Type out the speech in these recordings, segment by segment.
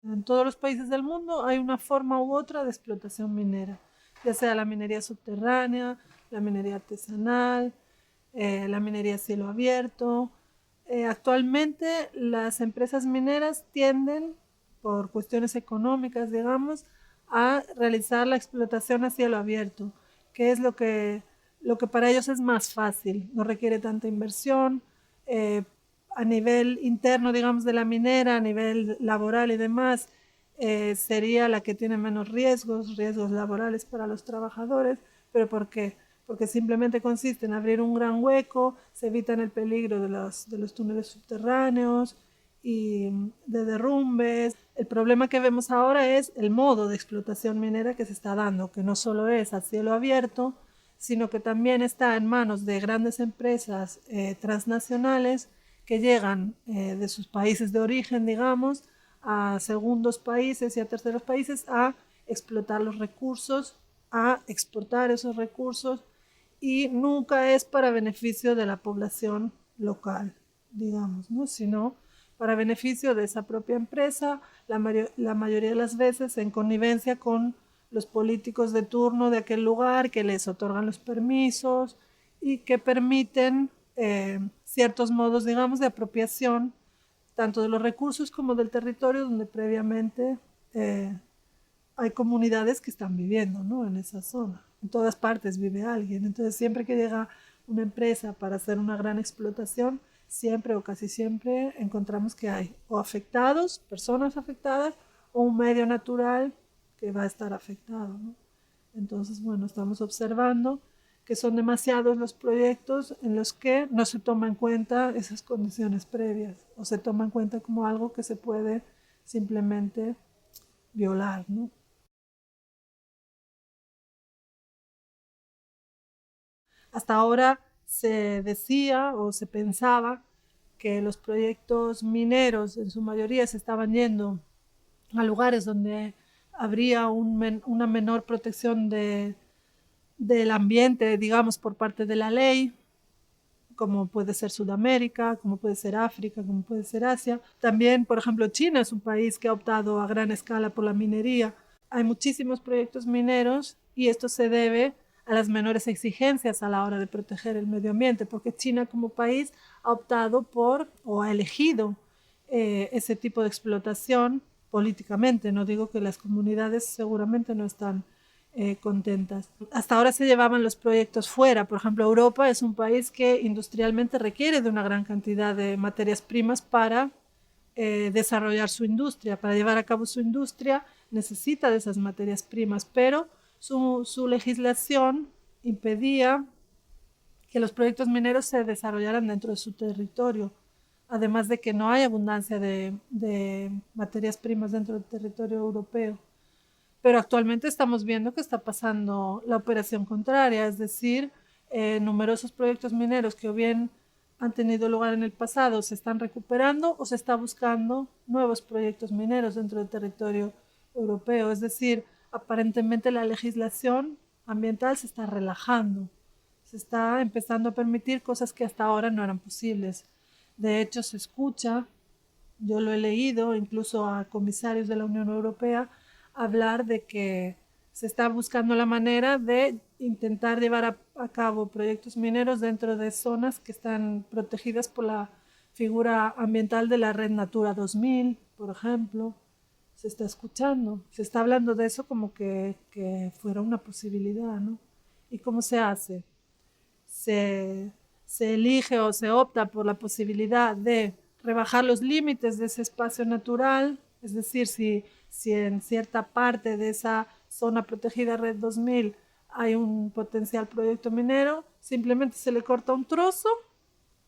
En todos los países del mundo hay una forma u otra de explotación minera, ya sea la minería subterránea, la minería artesanal, la minería a cielo abierto. Actualmente las empresas mineras tienden, por cuestiones económicas, digamos, a realizar la explotación a cielo abierto, que es lo que para ellos es más fácil, no requiere tanta inversión, a nivel interno, digamos, de la minera, a nivel laboral y demás, sería la que tiene menos riesgos, riesgos laborales para los trabajadores, pero ¿por qué? Porque simplemente consiste en abrir un gran hueco, se evitan el peligro de los túneles subterráneos y de derrumbes. El problema que vemos ahora es el modo de explotación minera que se está dando, que no solo es a cielo abierto, sino que también está en manos de grandes empresas transnacionales que llegan de sus países de origen, digamos, a segundos países y a terceros países a explotar los recursos, a exportar esos recursos y nunca es para beneficio de la población local, digamos, ¿no? Sino para beneficio de esa propia empresa, la mayoría de las veces en connivencia con los políticos de turno de aquel lugar que les otorgan los permisos y que permiten ciertos modos, digamos, de apropiación tanto de los recursos como del territorio donde previamente eh, hay comunidades que están viviendo, ¿no? En esa zona. En todas partes vive alguien. Entonces, siempre que llega una empresa para hacer una gran explotación, siempre o casi siempre encontramos que hay o afectados, personas afectadas, o un medio natural que va a estar afectado, ¿no? Entonces, bueno, estamos observando que son demasiados los proyectos en los que no se toma en cuenta esas condiciones previas o se toma en cuenta como algo que se puede simplemente violar, ¿no? Hasta ahora se decía o se pensaba que los proyectos mineros en su mayoría se estaban yendo a lugares donde habría una menor protección del ambiente, digamos, por parte de la ley, como puede ser Sudamérica, como puede ser África, como puede ser Asia. También, por ejemplo, China es un país que ha optado a gran escala por la minería. Hay muchísimos proyectos mineros y esto se debe a las menores exigencias a la hora de proteger el medio ambiente, porque China como país ha optado por o ha elegido ese tipo de explotación políticamente. No digo que las comunidades seguramente no están contentas. Hasta ahora se llevaban los proyectos fuera. Por ejemplo, Europa es un país que industrialmente requiere de una gran cantidad de materias primas para desarrollar su industria. Para llevar a cabo su industria necesita de esas materias primas, pero su legislación impedía que los proyectos mineros se desarrollaran dentro de su territorio. Además de que no hay abundancia de materias primas dentro del territorio europeo. Pero actualmente estamos viendo que está pasando la operación contraria, es decir, numerosos proyectos mineros que o bien han tenido lugar en el pasado se están recuperando o se está buscando nuevos proyectos mineros dentro del territorio europeo. Es decir, aparentemente la legislación ambiental se está relajando, se está empezando a permitir cosas que hasta ahora no eran posibles. De hecho, se escucha, yo lo he leído incluso a comisarios de la Unión Europea, hablar de que se está buscando la manera de intentar llevar a cabo proyectos mineros dentro de zonas que están protegidas por la figura ambiental de la Red Natura 2000, por ejemplo. Se está escuchando, se está hablando de eso como que fuera una posibilidad, ¿no? ¿Y cómo se hace? Se, se elige o se opta por la posibilidad de rebajar los límites de ese espacio natural, es decir, si en cierta parte de esa zona protegida Red 2000 hay un potencial proyecto minero, simplemente se le corta un trozo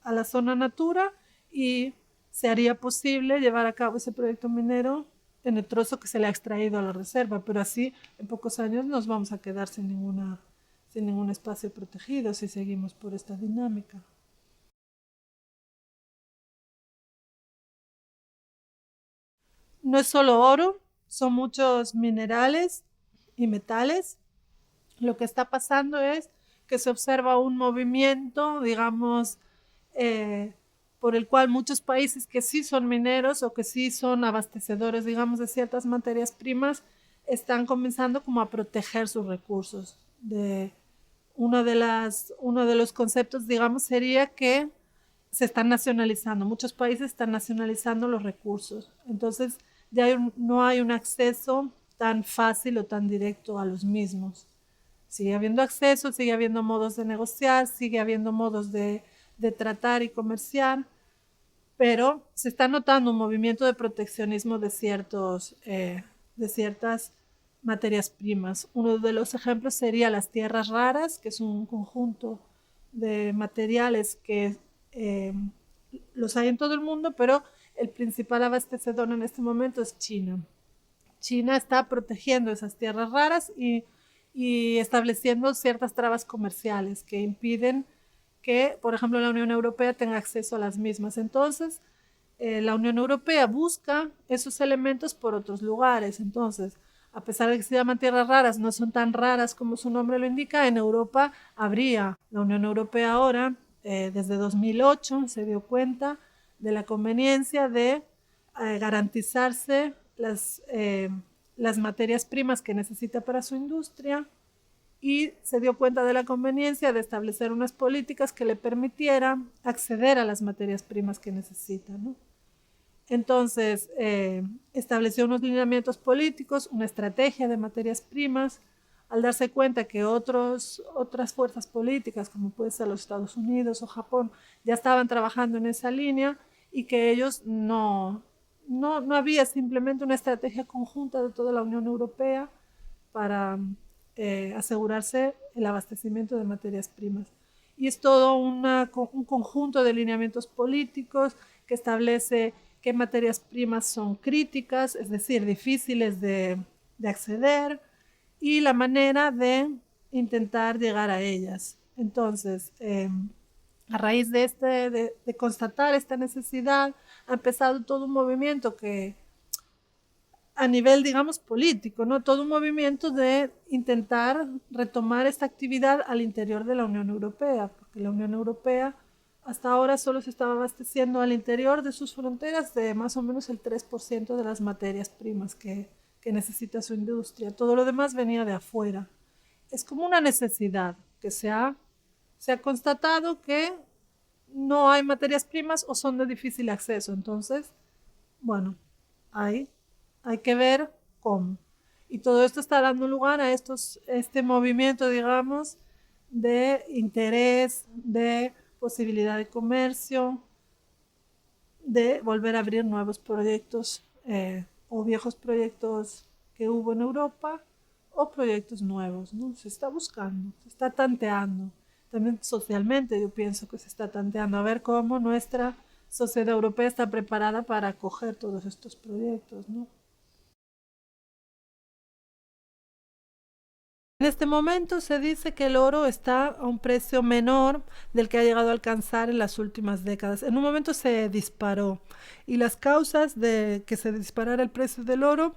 a la zona natura y se haría posible llevar a cabo ese proyecto minero en el trozo que se le ha extraído a la reserva, pero así en pocos años nos vamos a quedar sin ningún espacio protegido si seguimos por esta dinámica. No es solo oro, son muchos minerales y metales. Lo que está pasando es que se observa un movimiento, digamos, eh, por el cual muchos países que sí son mineros o que sí son abastecedores, digamos, de ciertas materias primas, están comenzando como a proteger sus recursos. Uno de los conceptos, digamos, sería que se están nacionalizando, muchos países están nacionalizando los recursos. Entonces ya no hay un acceso tan fácil o tan directo a los mismos. Sigue habiendo acceso, sigue habiendo modos de negociar, sigue habiendo modos de tratar y comerciar, pero se está notando un movimiento de proteccionismo de ciertas materias primas. Uno de los ejemplos sería las tierras raras, que es un conjunto de materiales que los hay en todo el mundo, pero el principal abastecedor en este momento es China. China está protegiendo esas tierras raras y estableciendo ciertas trabas comerciales que impiden que, por ejemplo, la Unión Europea tenga acceso a las mismas. Entonces, la Unión Europea busca esos elementos por otros lugares. Entonces, a pesar de que se llaman tierras raras, no son tan raras como su nombre lo indica, en Europa habría. La Unión Europea ahora, desde 2008, se dio cuenta de la conveniencia de garantizarse las materias primas que necesita para su industria y se dio cuenta de la conveniencia de establecer unas políticas que le permitieran acceder a las materias primas que necesita, ¿no? Entonces, estableció unos lineamientos políticos, una estrategia de materias primas, al darse cuenta que otras fuerzas políticas, como puede ser los Estados Unidos o Japón, ya estaban trabajando en esa línea y que ellos no había simplemente una estrategia conjunta de toda la Unión Europea para asegurarse el abastecimiento de materias primas. Y es todo un conjunto de lineamientos políticos que establece qué materias primas son críticas, es decir, difíciles de acceder, y la manera de intentar llegar a ellas. Entonces, a raíz de constatar esta necesidad, ha empezado todo un movimiento que, a nivel, digamos, político, ¿no? Todo un movimiento de intentar retomar esta actividad al interior de la Unión Europea, porque la Unión Europea hasta ahora solo se estaba abasteciendo al interior de sus fronteras de más o menos el 3% de las materias primas que necesita su industria. Todo lo demás venía de afuera. Es como una necesidad que se ha constatado que no hay materias primas o son de difícil acceso. Entonces, bueno, hay que ver cómo. Y todo esto está dando lugar a este movimiento, digamos, de interés, de posibilidad de comercio, de volver a abrir nuevos proyectos o viejos proyectos que hubo en Europa o proyectos nuevos, ¿no? Se está buscando, se está tanteando. También socialmente yo pienso que se está tanteando a ver cómo nuestra sociedad europea está preparada para acoger todos estos proyectos, ¿no? En este momento se dice que el oro está a un precio menor del que ha llegado a alcanzar en las últimas décadas. En un momento se disparó y las causas de que se disparara el precio del oro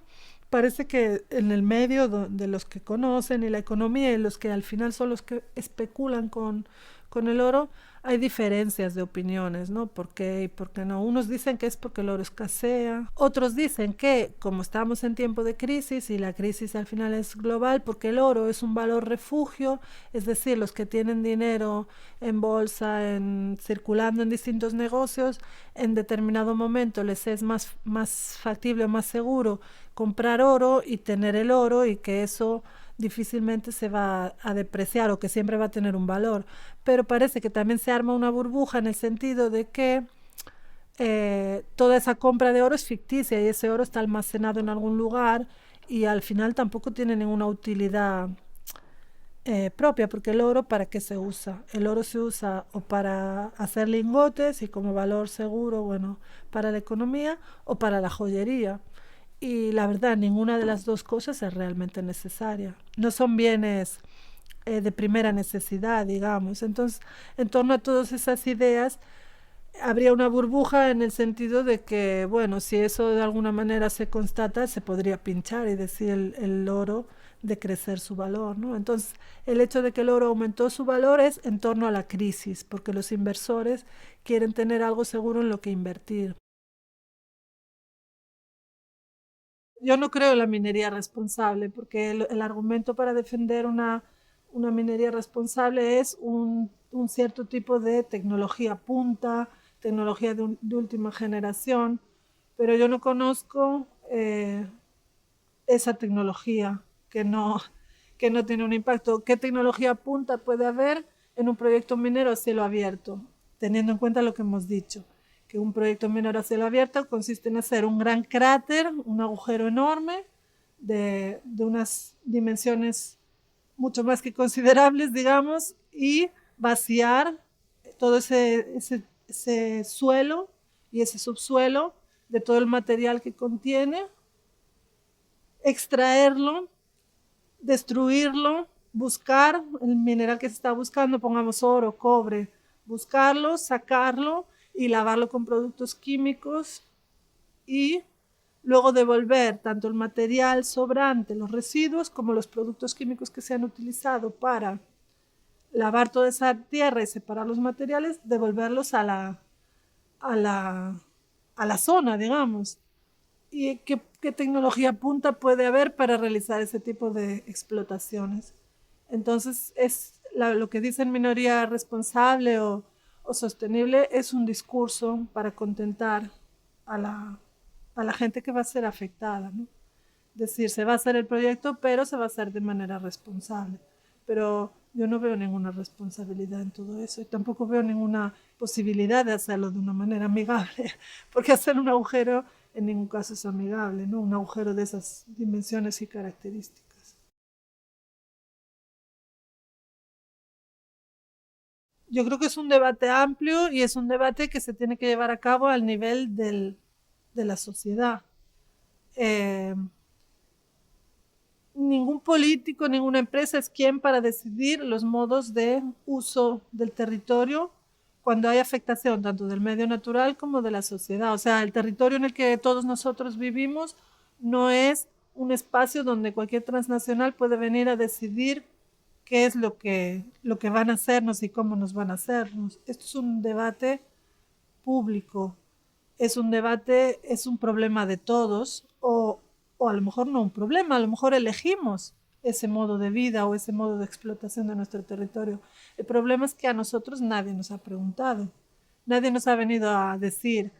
parece que en el medio de los que conocen y la economía y los que al final son los que especulan con el oro, hay diferencias de opiniones, ¿no? ¿Por qué y por qué no? Unos dicen que es porque el oro escasea, otros dicen que como estamos en tiempo de crisis y la crisis al final es global, porque el oro es un valor refugio, es decir, los que tienen dinero en bolsa, circulando en distintos negocios, en determinado momento les es más factible o más seguro comprar oro y tener el oro y que eso difícilmente se va a depreciar o que siempre va a tener un valor. Pero parece que también se arma una burbuja en el sentido de que toda esa compra de oro es ficticia y ese oro está almacenado en algún lugar y al final tampoco tiene ninguna utilidad propia, porque el oro, ¿para qué se usa? El oro se usa o para hacer lingotes y como valor seguro, bueno, para la economía o para la joyería. Y la verdad, ninguna de las dos cosas es realmente necesaria. No son bienes de primera necesidad, digamos. Entonces, en torno a todas esas ideas, habría una burbuja en el sentido de que, bueno, si eso de alguna manera se constata, se podría pinchar y decir el oro de crecer su valor, ¿no? Entonces, el hecho de que el oro aumentó su valor es en torno a la crisis, porque los inversores quieren tener algo seguro en lo que invertir. Yo no creo en la minería responsable, porque el argumento para defender una minería responsable es un cierto tipo de tecnología punta, tecnología de última generación, pero yo no conozco esa tecnología que no tiene un impacto. ¿Qué tecnología punta puede haber en un proyecto minero a cielo abierto? Teniendo en cuenta lo que hemos dicho, que un proyecto minero a cielo abierto consiste en hacer un gran cráter, un agujero enorme de unas dimensiones mucho más que considerables, digamos, y vaciar todo ese suelo y ese subsuelo de todo el material que contiene, extraerlo, destruirlo, buscar el mineral que se está buscando, pongamos oro, cobre, buscarlo, sacarlo y lavarlo con productos químicos y luego devolver tanto el material sobrante, los residuos, como los productos químicos que se han utilizado para lavar toda esa tierra y separar los materiales, devolverlos a la, a la zona, digamos. ¿Y qué tecnología punta puede haber para realizar ese tipo de explotaciones? Entonces, lo que dicen minoría responsable o sostenible es un discurso para contentar a la gente que va a ser afectada, ¿no? Es decir, se va a hacer el proyecto, pero se va a hacer de manera responsable. Pero yo no veo ninguna responsabilidad en todo eso y tampoco veo ninguna posibilidad de hacerlo de una manera amigable, porque hacer un agujero en ningún caso es amigable, ¿no? Un agujero de esas dimensiones y características. Yo creo que es un debate amplio y es un debate que se tiene que llevar a cabo al nivel de la sociedad. Eh, Ningún político, ninguna empresa es quien para decidir los modos de uso del territorio cuando hay afectación tanto del medio natural como de la sociedad. O sea, el territorio en el que todos nosotros vivimos no es un espacio donde cualquier transnacional puede venir a decidir qué es lo que van a hacernos y cómo nos van a hacernos. Esto es un debate público, es un debate, es un problema de todos, o a lo mejor no un problema, a lo mejor elegimos ese modo de vida o ese modo de explotación de nuestro territorio. El problema es que a nosotros nadie nos ha preguntado, nadie nos ha venido a decir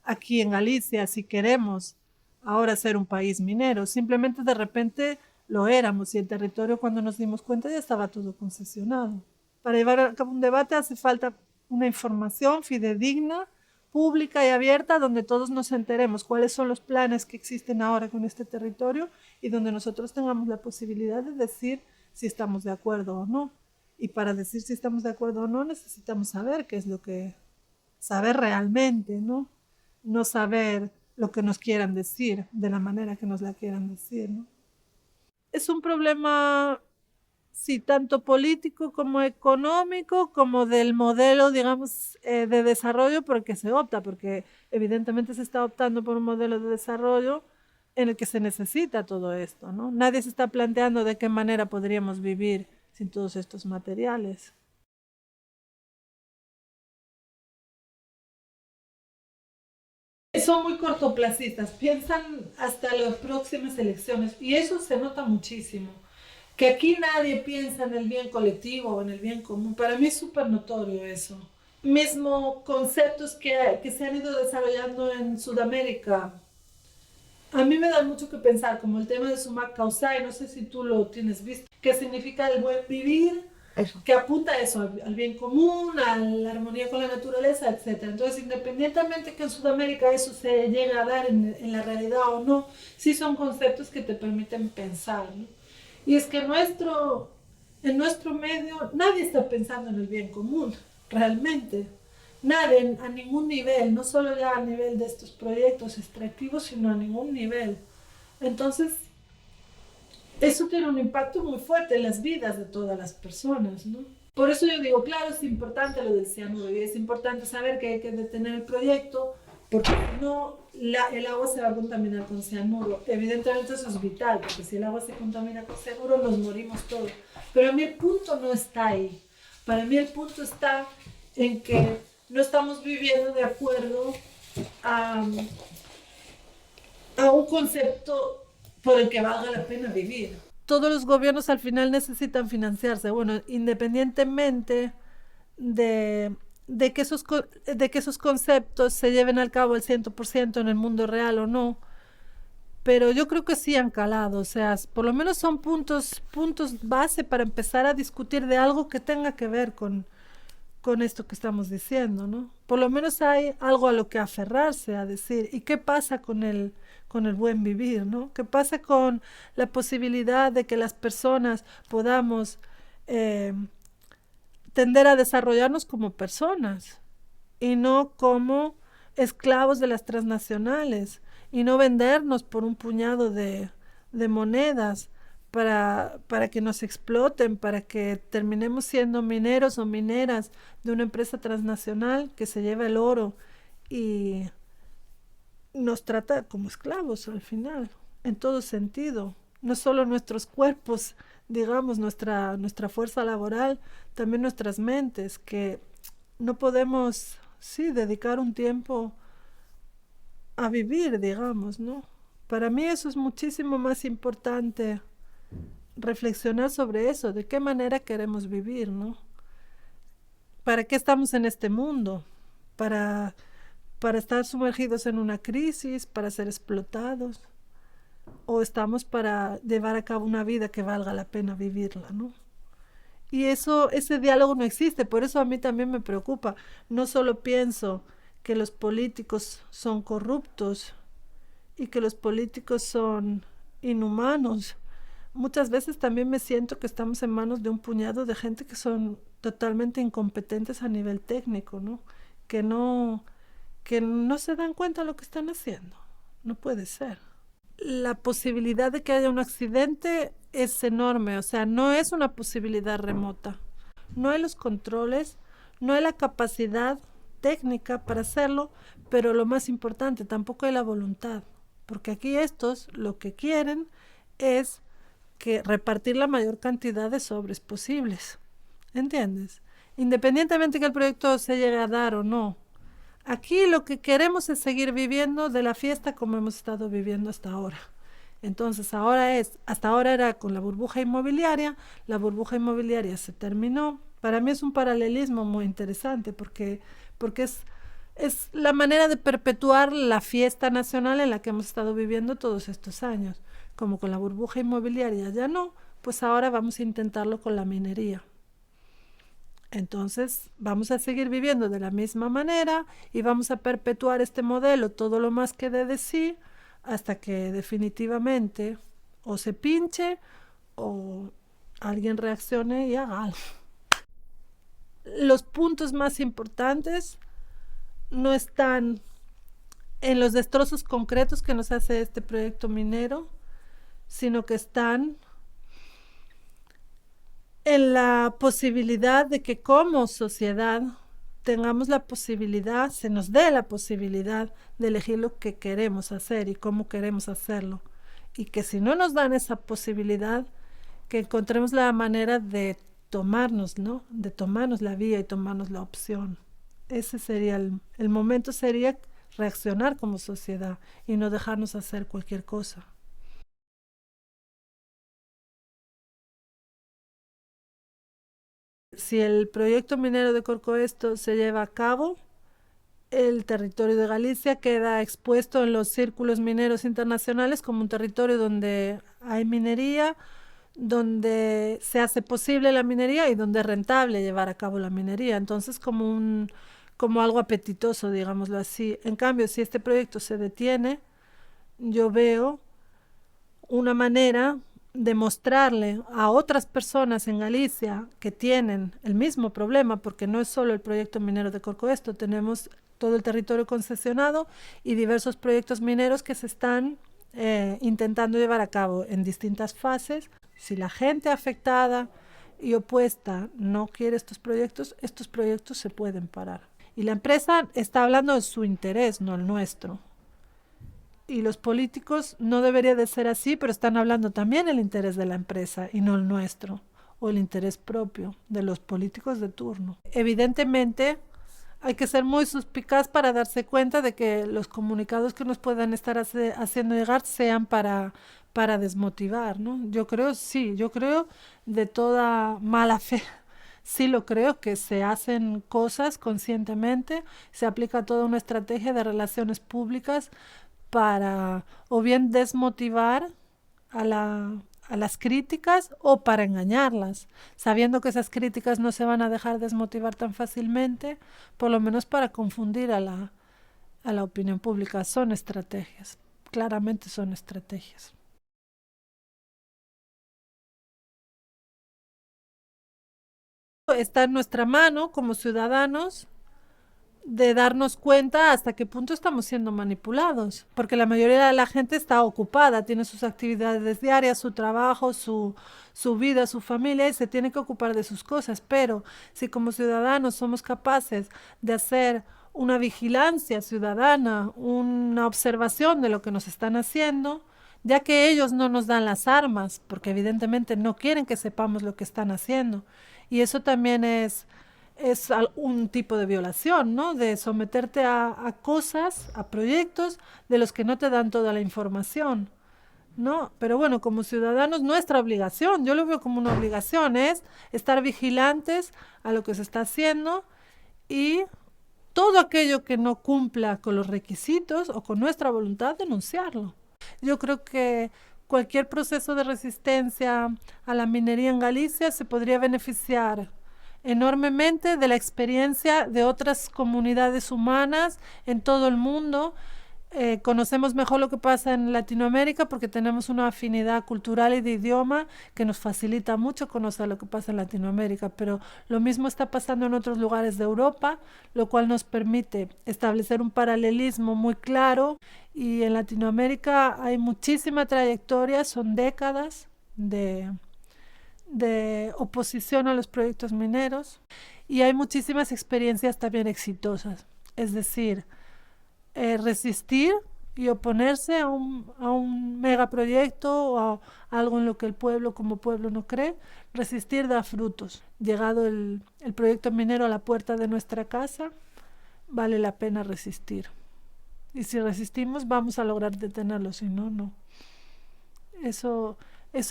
aquí en Galicia si queremos ahora ser un país minero, simplemente de repente lo éramos y el territorio cuando nos dimos cuenta ya estaba todo concesionado. Para llevar a cabo un debate hace falta una información fidedigna, pública y abierta, donde todos nos enteremos cuáles son los planes que existen ahora con este territorio y donde nosotros tengamos la posibilidad de decir si estamos de acuerdo o no. Y para decir si estamos de acuerdo o no necesitamos saber qué es lo que... saber realmente, ¿no? No saber lo que nos quieran decir de la manera que nos la quieran decir, ¿no? Es un problema, sí, tanto político como económico, como del modelo, digamos, de desarrollo por el que se opta, porque evidentemente se está optando por un modelo de desarrollo en el que se necesita todo esto, ¿no? Nadie se está planteando de qué manera podríamos vivir sin todos estos materiales. Son muy cortoplacistas, piensan hasta las próximas elecciones y eso se nota muchísimo. Que aquí nadie piensa en el bien colectivo o en el bien común. Para mí es súper notorio eso. Mismo conceptos que se han ido desarrollando en Sudamérica. A mí me da mucho que pensar, como el tema de Sumac Causay, no sé si tú lo tienes visto, que significa el buen vivir, eso, que apunta a eso, al bien común, a la armonía con la naturaleza, etc. Entonces, independientemente que en Sudamérica eso se llegue a dar en la realidad o no, sí son conceptos que te permiten pensar, ¿no? Y es que en nuestro medio nadie está pensando en el bien común, realmente. Nadie, a ningún nivel, no solo ya a nivel de estos proyectos extractivos, sino a ningún nivel. Entonces, eso tiene un impacto muy fuerte en las vidas de todas las personas, ¿no? Por eso yo digo, claro, es importante lo del cianuro y es importante saber que hay que detener el proyecto, porque si no, el agua se va a contaminar con cianuro. Evidentemente eso es vital, porque si el agua se contamina con cianuro nos morimos todos. Pero a mí el punto no está ahí. Para mí el punto está en que no estamos viviendo de acuerdo a, a un concepto por el que valga la pena vivir. Todos los gobiernos al final necesitan financiarse, bueno, independientemente de, de que esos conceptos se lleven al cabo al 100% en el mundo real o no, pero yo creo que sí han calado, o sea, por lo menos son puntos base para empezar a discutir de algo que tenga que ver con esto que estamos diciendo, ¿no? Por lo menos hay algo a lo que aferrarse, a decir, ¿y qué pasa con el buen vivir, ¿no? ¿Qué pasa con la posibilidad de que las personas podamos eh, tender a desarrollarnos como personas y no como esclavos de las transnacionales y no vendernos por un puñado de monedas para que nos exploten, para que terminemos siendo mineros o mineras de una empresa transnacional que se lleva el oro y nos trata como esclavos al final, en todo sentido. No solo nuestros cuerpos, digamos, nuestra fuerza laboral, también nuestras mentes, que no podemos, sí, dedicar un tiempo a vivir, digamos, ¿no? Para mí eso es muchísimo más importante, reflexionar sobre eso, de qué manera queremos vivir, ¿no? ¿Para qué estamos en este mundo? Para, para estar sumergidos en una crisis, para ser explotados, o estamos para llevar a cabo una vida que valga la pena vivirla, ¿no? Y eso, ese diálogo no existe, por eso a mí también me preocupa. No solo pienso que los políticos son corruptos y que los políticos son inhumanos. Muchas veces también me siento que estamos en manos de un puñado de gente que son totalmente incompetentes a nivel técnico, ¿no? Que no, que no se dan cuenta de lo que están haciendo. No puede ser. La posibilidad de que haya un accidente es enorme, o sea, no es una posibilidad remota. No hay los controles, no hay la capacidad técnica para hacerlo, pero lo más importante, tampoco hay la voluntad, porque aquí estos lo que quieren es que repartir la mayor cantidad de sobres posibles, ¿entiendes? Independientemente que el proyecto se llegue a dar o no, aquí lo que queremos es seguir viviendo de la fiesta como hemos estado viviendo hasta ahora. Entonces hasta ahora era con la burbuja inmobiliaria se terminó. Para mí es un paralelismo muy interesante porque es la manera de perpetuar la fiesta nacional en la que hemos estado viviendo todos estos años. Como con la burbuja inmobiliaria ya no, pues ahora vamos a intentarlo con la minería. Entonces vamos a seguir viviendo de la misma manera y vamos a perpetuar este modelo todo lo más que dé de sí hasta que definitivamente o se pinche o alguien reaccione y haga algo. Los puntos más importantes no están en los destrozos concretos que nos hace este proyecto minero, sino que están en la posibilidad de que como sociedad tengamos la posibilidad, se nos dé la posibilidad de elegir lo que queremos hacer y cómo queremos hacerlo. Y que si no nos dan esa posibilidad, que encontremos la manera de tomarnos, ¿no? De tomarnos la vía y tomarnos la opción. Ese sería el momento, sería reaccionar como sociedad y no dejarnos hacer cualquier cosa. Si el proyecto minero de Corcoesto se lleva a cabo, el territorio de Galicia queda expuesto en los círculos mineros internacionales como un territorio donde hay minería, donde se hace posible la minería y donde es rentable llevar a cabo la minería. Entonces, como algo apetitoso, digámoslo así. En cambio, si este proyecto se detiene, yo veo una manera de mostrarle a otras personas en Galicia que tienen el mismo problema, porque no es solo el proyecto minero de Corcoesto, tenemos todo el territorio concesionado y diversos proyectos mineros que se están intentando llevar a cabo en distintas fases. Si la gente afectada y opuesta no quiere estos proyectos se pueden parar. Y la empresa está hablando de su interés, no el nuestro. Y los políticos no debería de ser así, pero están hablando también el interés de la empresa y no el nuestro, o el interés propio de los políticos de turno. Evidentemente, hay que ser muy suspicaz para darse cuenta de que los comunicados que nos puedan estar haciendo llegar sean para desmotivar, ¿no? Yo creo, sí, yo creo de toda mala fe. Sí lo creo, que se hacen cosas conscientemente, se aplica toda una estrategia de relaciones públicas para o bien desmotivar a las críticas o para engañarlas, sabiendo que esas críticas no se van a dejar desmotivar tan fácilmente, por lo menos para confundir a la opinión pública. Son estrategias, claramente son estrategias. Está en nuestra mano como ciudadanos de darnos cuenta hasta qué punto estamos siendo manipulados, porque la mayoría de la gente está ocupada, tiene sus actividades diarias, su trabajo, su vida, su familia, y se tiene que ocupar de sus cosas, pero si como ciudadanos somos capaces de hacer una vigilancia ciudadana, una observación de lo que nos están haciendo, ya que ellos no nos dan las armas, porque evidentemente no quieren que sepamos lo que están haciendo, y eso también es un tipo de violación, ¿no? De someterte a cosas, a proyectos de los que no te dan toda la información, ¿no? Pero bueno, como ciudadanos, nuestra obligación, yo lo veo como una obligación, es estar vigilantes a lo que se está haciendo y todo aquello que no cumpla con los requisitos o con nuestra voluntad, denunciarlo. Yo creo que cualquier proceso de resistencia a la minería en Galicia se podría beneficiar enormemente de la experiencia de otras comunidades humanas en todo el mundo. Conocemos mejor lo que pasa en Latinoamérica porque tenemos una afinidad cultural y de idioma que nos facilita mucho conocer lo que pasa en Latinoamérica, pero lo mismo está pasando en otros lugares de Europa, lo cual nos permite establecer un paralelismo muy claro, y en Latinoamérica hay muchísima trayectoria, son décadas de oposición a los proyectos mineros y hay muchísimas experiencias también exitosas, es decir, resistir y oponerse a un megaproyecto o a algo en lo que el pueblo como pueblo no cree, resistir da frutos. Llegado el proyecto minero a la puerta de nuestra casa, vale la pena resistir. Y si resistimos vamos a lograr detenerlo, si no, no. Eso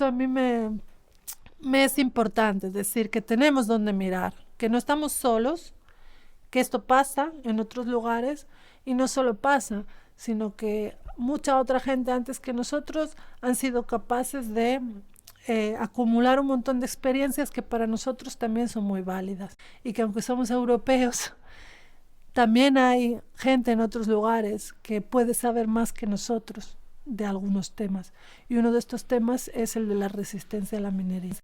a mí me es importante, es decir, que tenemos donde mirar, que no estamos solos, que esto pasa en otros lugares y no solo pasa, sino que mucha otra gente antes que nosotros han sido capaces de acumular un montón de experiencias que para nosotros también son muy válidas y que aunque somos europeos, también hay gente en otros lugares que puede saber más que nosotros de algunos temas y uno de estos temas es el de la resistencia a la minería.